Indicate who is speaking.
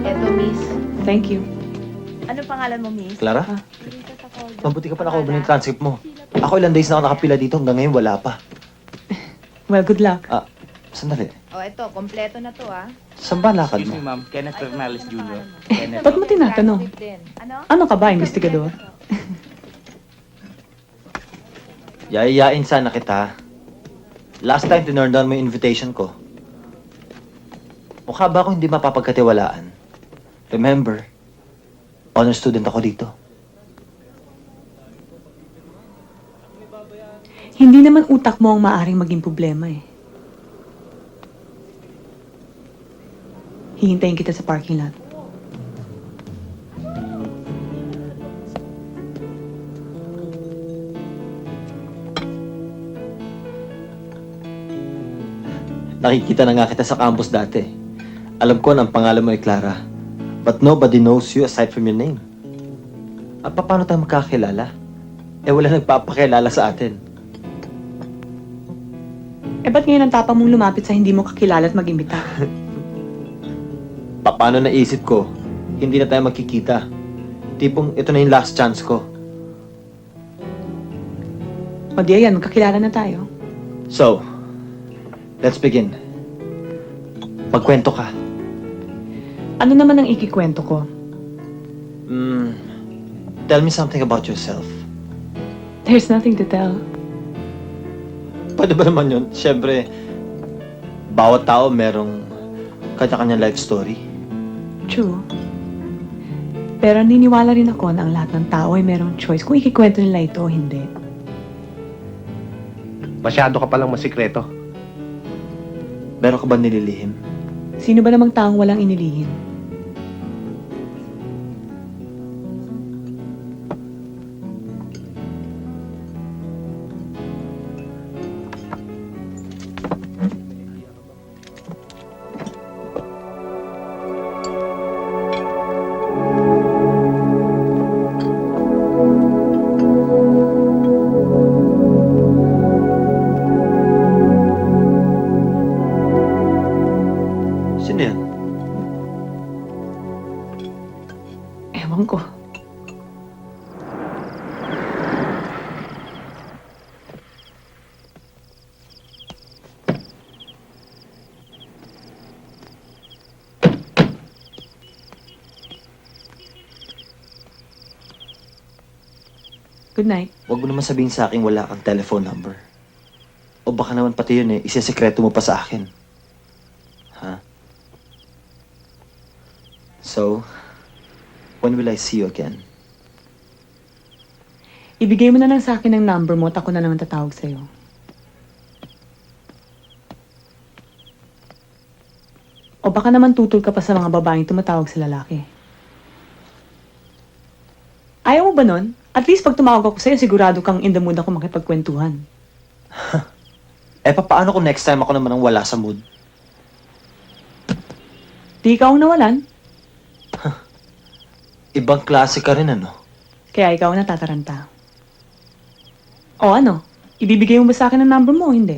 Speaker 1: Eto, miss.
Speaker 2: Thank you.
Speaker 1: Ano pangalan mo, miss?
Speaker 3: Clara? Mabuti ka pa nakaubos yung transcript mo. Ako ilang days na ako nakapila dito, hanggang ngayon wala pa.
Speaker 2: Well, good luck.
Speaker 3: Sandali.
Speaker 1: Eto, kompleto na to, ah.
Speaker 3: Saan ba lakad
Speaker 4: Excuse me,
Speaker 3: mo?
Speaker 4: ma'am. Kenneth Fernales
Speaker 1: Ano
Speaker 4: Jr.
Speaker 1: pangalan mo?
Speaker 4: Kenneth.
Speaker 2: Ba't mo tinatanong?
Speaker 1: Transcript din. Ano?
Speaker 2: Ano ka ba, investigador?
Speaker 3: Yayayain sana kita. Last time, tinurn down mo yung invitation ko. Mukha ba ako hindi mapapagkatiwalaan? Remember, honor student ako dito.
Speaker 2: Hindi naman utak mo ang maaring maging problema eh. Hihintayin kita sa parking lot.
Speaker 3: Nakikita na nga kita sa campus dati. Alam ko na ang pangalan mo ay Clara. But nobody knows you aside from your name. At paano tayo magkakilala? Wala nagpapakilala sa atin.
Speaker 2: Ba't ngayon ang tapang mong lumapit sa hindi mo kakilala at mag-imbita?
Speaker 3: Paano naisip ko, hindi na tayo magkikita. Tipong ito na yung last chance ko.
Speaker 2: O di ayan, magkakilala na tayo.
Speaker 3: So, let's begin. Magkwento ka.
Speaker 2: Ano naman ang ikikwento ko?
Speaker 3: Tell me something about yourself.
Speaker 2: There's nothing to tell.
Speaker 3: Pwede ba naman yun? Siyempre, bawat tao merong kanya-kanyang life story.
Speaker 2: True. Pero niniwala rin ako na ang lahat ng tao ay merong choice kung ikikwento nila ito o hindi.
Speaker 4: Masyado ka palang masikreto.
Speaker 3: Meron ka ba nililihim?
Speaker 2: Sino ba namang taong walang inilihim?
Speaker 3: Sino yan?
Speaker 2: Ewan ko. Good night.
Speaker 3: Huwag mo naman sabihin sa akin wala kang telephone number. O baka naman pati yun isisekreto mo pa sa akin. Ha? So, when will I see you again?
Speaker 2: Ibigay mo na lang sa akin ang number mo at ako na lang ang tatawag sa'yo. O baka naman tutol ka pa sa mga babaeng tumatawag sa lalaki. Ayaw mo ba nun? At least pag tumawag ako sa'yo, sigurado kang in the mood ako makipagkwentuhan.
Speaker 3: Paano kung next time ako naman ang wala sa mood?
Speaker 2: Di ikaw ang nawalan,
Speaker 3: Ibang klase ka rin, ano?
Speaker 2: kaya ikaw ang natataranta. O ano? Ibibigay mo ba sa akin ang number mo o hindi?